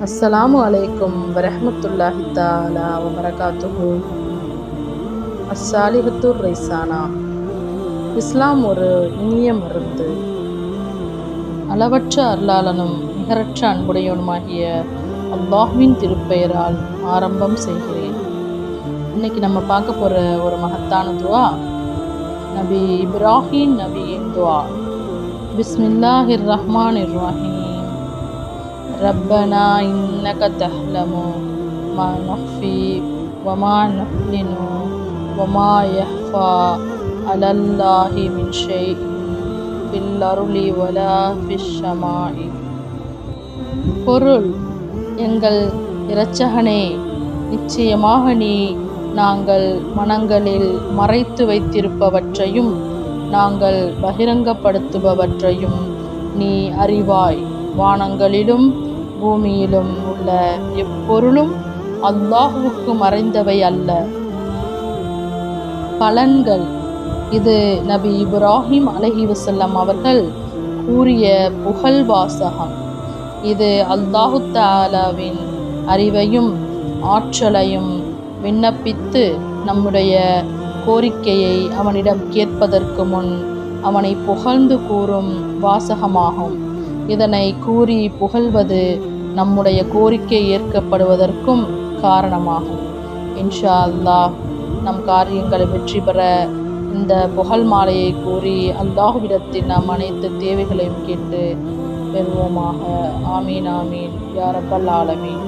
அஸ்ஸலாமு அலைக்கும் வரஹ்மத்துல்லாஹி தஆலா வ பரகாத்துஹு. அஸ்ஸாலிஹத்துர் ரைசானா. இஸ்லாம் ஒரு இனிய மருந்து. அளவற்ற அருளாளனும் நிகரற்ற அன்புடையவனுமாகிய அல்லாஹ்வின் திருப்பெயரால் ஆரம்பம் செய்கிறேன். இன்னைக்கு நம்ம பார்க்க போகிற ஒரு மகத்தான துவா நபி இப்ராஹிம் நபியின் துவா. பிஸ்மில்லாஹிர் ரஹ்மானிர் ரஹீம். ரப்பனா இன்னக தஹ்லமு மா நஃபி வமா நஹ்லினு வமா யஹ்ஃபா அலல்லாஹி மின் ஷைஇன் ஃபில் அர்லி வலா ஃபிஸ் ஸமாஇ. பொருள்: எங்கள் இரட்சகனே, நிச்சயமாக நீ நாங்கள் மனங்களில் மறைத்து வைத்திருப்பவற்றையும் நாங்கள் பகிரங்கப்படுத்துபவற்றையும் நீ அறிவாய். வானங்களிலும் பூமியிலும் உள்ள எப்பொருளும் அல்லாஹுவுக்கு மறைந்தவை அல்ல. பலன்கள்: இது நபி இப்ராஹிம் அலைஹிவஸல்லம் அவர்கள் கூறிய புகழ் வாசகம். இது அல்லாஹு தஆலாவின் அறிவையும் ஆற்றலையும் விண்ணப்பித்து நம்முடைய கோரிக்கையை அவனிடம் கேட்பதற்கு முன் அவனை புகழ்ந்து கூறும் வாசகமாகும். இதனை கூறி புகழ்வது நம்முடைய கோரிக்கை ஏற்கப்படுவதற்கும் காரணமாகும். இன்ஷா அல்லாஹ் நம் காரியங்களை வெற்றி பெற இந்த புகழ் மாலையை கூறி அல்லாஹ்விடத்தில் நாம் அனைத்து தேவைகளையும் கேட்டு பெறுவோமாக. ஆமீன் ஆமீன் யா ரப்பல் ஆலமீன்.